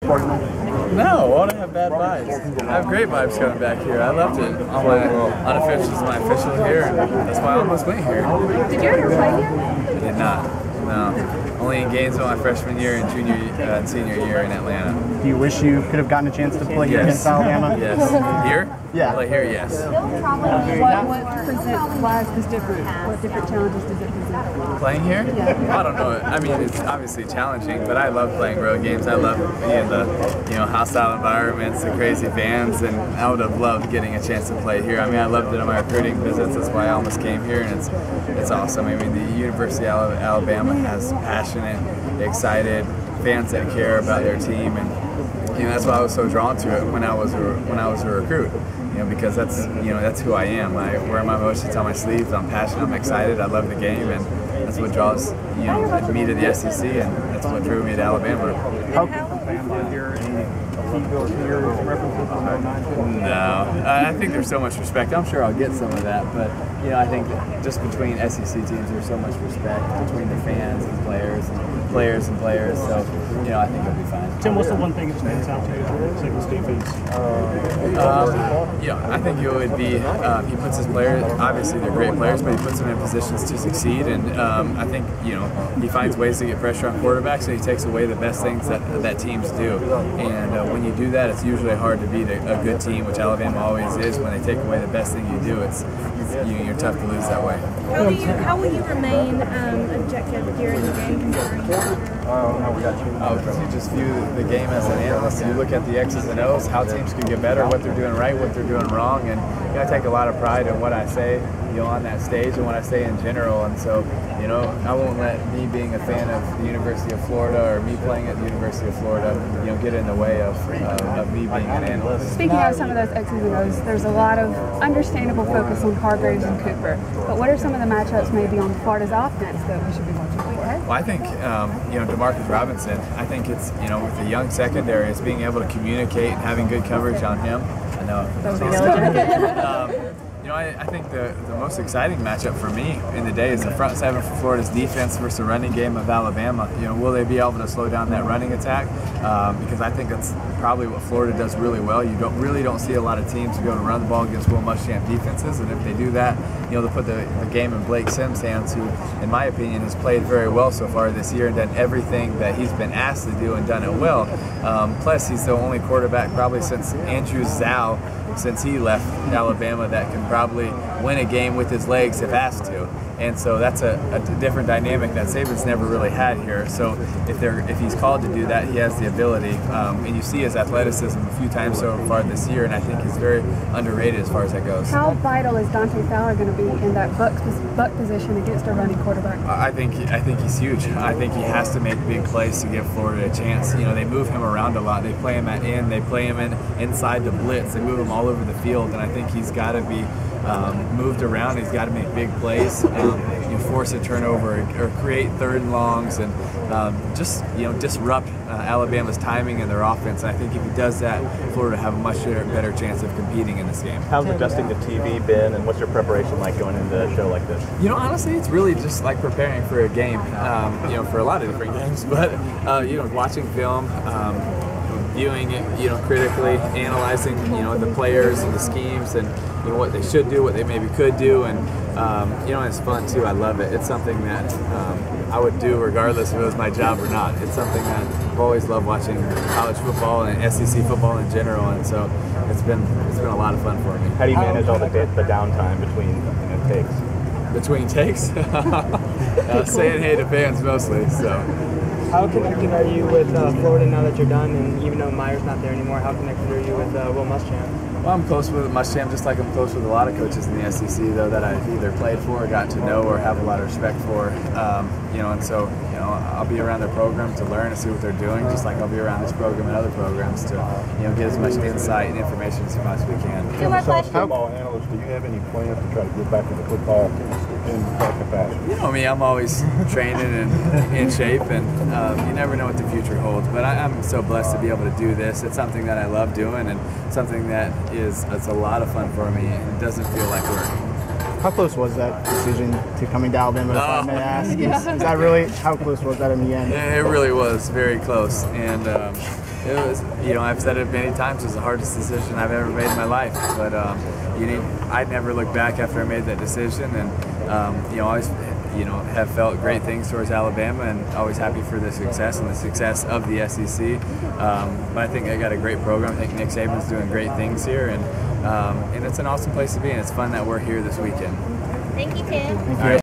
for you? No, why do I have bad vibes? I have great vibes coming back here. I loved it. All my unofficial is my official here, and that's why I almost went here. Did you ever play here? I did not. No. Only in Gainesville my freshman year and junior and senior year in Atlanta. Do you wish you could have gotten a chance to play here against Alabama? Yes. Here? Yeah. Play here, yes. Why is this different? What different challenges does it present? Playing here? Yeah. I don't know. I mean, it's obviously challenging, but I love playing road games. I love being in the hostile environments, the crazy fans, and I would have loved getting a chance to play here. I mean, I loved it on my recruiting visits. That's why I almost came here, and it's awesome. I mean, the University of Alabama has passionate, excited fans that care about their team, and that's why I was so drawn to it when I was a recruit. Because that's who I am. I wear my emotions on my sleeves. I'm passionate. I'm excited. I love the game, and that's what draws me to the SEC, and that's what drew me to Alabama. No, I think there's so much respect. I'm sure I'll get some of that, but I think that just between SEC teams, there's so much respect between the fans and players. So I think it'll be fine. Tim, what's the one thing that stands out to you in Saban's defense? I think it would be he puts his players. Obviously, they're great players, but he puts them in positions to succeed. And I think he finds ways to get pressure on quarterbacks, and he takes away the best things that teams do. And when you do that, it's usually hard to beat a good team, which Alabama always is. When they take away the best thing you do, you're tough to lose that way. How will you remain objective during the game? Because you just view the game as an analyst. You look at the X's and O's, how teams can get better, what they're doing right, what they're doing wrong, and I take a lot of pride in what I say, on that stage and what I say in general. And so, I won't let me being a fan of the University of Florida or me playing at the University of Florida, get in the way of me being an analyst. Speaking of some of those X's and O's, there's a lot of understandable focus on Hargraves and Cooper. But what are some of the matchups maybe on Florida's offense that we should be watching for? Well, I think, DeMarcus Robinson, I think it's, with the young secondary, it's being able to communicate and having good coverage on him. I know. I think the most exciting matchup for me in the day is the front seven for Florida's defense versus the running game of Alabama. Will they be able to slow down that running attack? Because I think that's probably what Florida does really well. You don't see a lot of teams be able to run the ball against Will Muschamp defenses, and if they do that, they'll put the game in Blake Sims' hands, who, in my opinion, has played very well so far this year and done everything that he's been asked to do and done it well. Plus, he's the only quarterback probably since Andrew Zhao, since he left Alabama, that can probably win a game with his legs if asked to. And so that's a different dynamic that Saban's never really had here. So if he's called to do that, he has the ability. And you see his athleticism a few times so far this year, and I think he's very underrated as far as that goes. How vital is Dante Fowler going to be in that buck position against a running quarterback? I think he's huge. I think he has to make big plays to give Florida a chance. They move him around a lot. They play him at end. They play him inside the blitz. They move him all over the field, and I think he's got to be moved around. He's got to make big plays, force a turnover or create third and longs, and just disrupt Alabama's timing and their offense. And I think if he does that, Florida have a much better chance of competing in this game. How's adjusting to TV been, and what's your preparation like going into a show like this? Honestly, it's really just like preparing for a game. For a lot of different games, but watching film. Viewing it, critically, analyzing, the players and the schemes and what they should do, what they maybe could do, and it's fun too. I love it. It's something that I would do regardless if it was my job or not. It's something that I've always loved watching college football and SEC football in general, and so it's been a lot of fun for me. How do you manage all the downtime between takes? Between takes, saying hey to fans mostly. So. How connected are you with Florida now that you're done, and even though Meyer's not there anymore, how connected are you with Will Muschamp? Well, I'm close with Muschamp, just like I'm close with a lot of coaches in the SEC, though, that I've either played for, or got to know, or have a lot of respect for. And so, I'll be around their program to learn and see what they're doing, just like I'll be around this program and other programs to, get as much insight and information as we possibly can. As a football analyst, do you have any plans to try to get back into football in that capacity? I'm always training and in shape, and you never know what the future holds. But I'm so blessed to be able to do this. It's something that I love doing, and something that it's a lot of fun for me, and it doesn't feel like work. How close was that decision to coming to Alabama, if I may ask? Is that really, how close was that in the end? It really was very close, and It was, you know, I've said it many times, it was the hardest decision I've ever made in my life. But I'd never look back after I made that decision, and always, have felt great things towards Alabama, and always happy for the success and the success of the SEC. But I think I got a great program. I think Nick Saban's doing great things here, and it's an awesome place to be, and it's fun that we're here this weekend. Thank you, Tim. All right.